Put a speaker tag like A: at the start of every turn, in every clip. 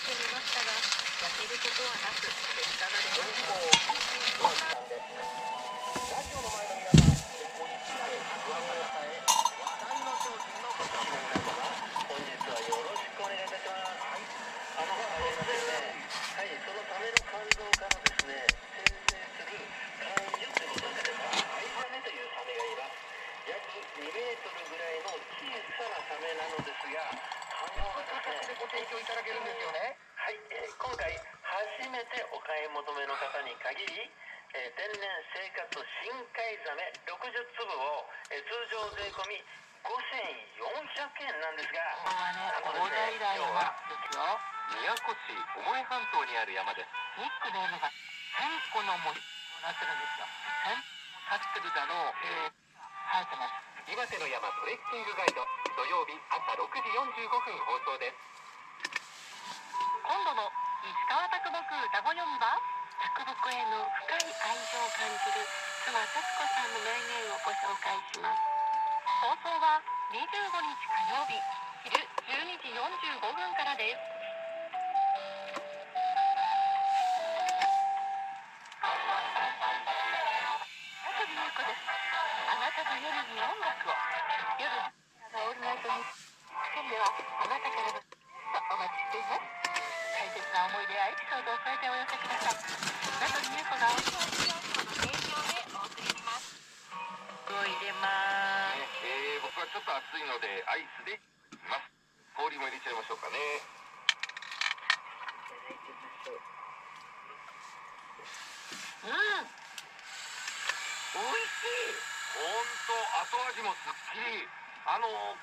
A: してみましたが、焼けることはなく、結果が出ました。
B: ラジオの前の皆さん、健康に気をつけ、不安が抱え、話題の商品のご紹介になります。本日はよろしくお願いいたします。すいませんね。はい、そのための肝臓からですね、生成する肝油ということですが、アイサメというサメがいます。約2メートルぐらいの小さなサメなのですが、肝臓がですね、ご提供いただけるんですよね。はい、今回初めてお買い求めの方に限り、天然生活深海ザメ60粒を、通常税込み5400円なんですが、
A: 広大な山ですよ。
C: 宮古市百重半島にある山です。
A: ニックネームが1000個の森となってるんですよ。1000個立ってるだろう。生えてます。
C: 岩手の山トレッキングガイド、土曜日朝6時45分放送です。
A: 今度の石川啄木歌子読みは、啄木への深い愛情を感じる妻徹子さんの名言をご紹介します。放送は25日火曜日昼12時45分からです。中美優子です。あなたの夜に音楽を。夜がオールナイトニッポンではあなたからのお待ちしています。大切な思い出やエピソードを添えてお寄せください。中美優子がお送り提供でお送りします。入れます。
C: 僕はちょっと暑いのでアイスでいきます。氷も入れちゃいましょうかね。
A: うん、美味しい。
C: ほんと後味もすっきり、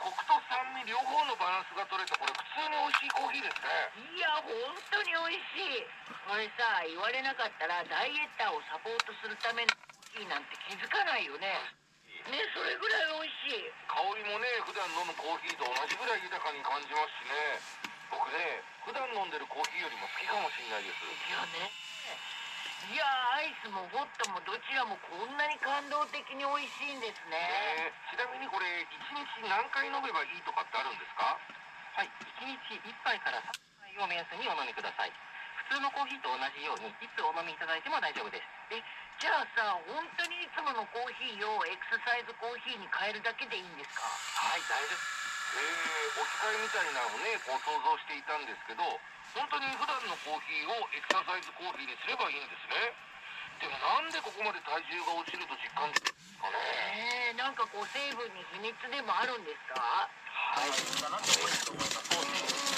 C: コクと酸味両方のバランスが取れて、これ普通に美味しいコーヒーですね。
A: いや、本当に美味しい。これさ、言われなかったらダイエッターをサポートするためのコーヒーなんて気づかないよね。ね、それぐらい美味しい。
C: 香りもね、普段飲むコーヒーと同じぐらい豊かに感じますしね。僕ね、普段飲んでるコーヒーよりも好きかもしれないです。
A: いやね。いや、アイスもホットもどちらもこんなに感動的に美味しいんですね。
C: ちなみにこれ1日何回飲めばいいとかってあるんですか？
D: はい、1日1杯から3杯を目安にお飲みください。普通のコーヒーと同じようにいつお飲みいただいても大丈夫です。
A: じゃあさ、本当にいつものコーヒーをエクササイズコーヒーに変えるだけでいいんですか？
D: はい、大丈夫。
C: 置き換えみたいなのをね、こう想像していたんですけど、本当に普段のコーヒーをエクササイズコーヒーにすればいいんですね。でもなんでここまで体重が落ちると実感できるんですかね。
A: なんかこう成分に秘密でもあるんですか？
D: はい、コーヒー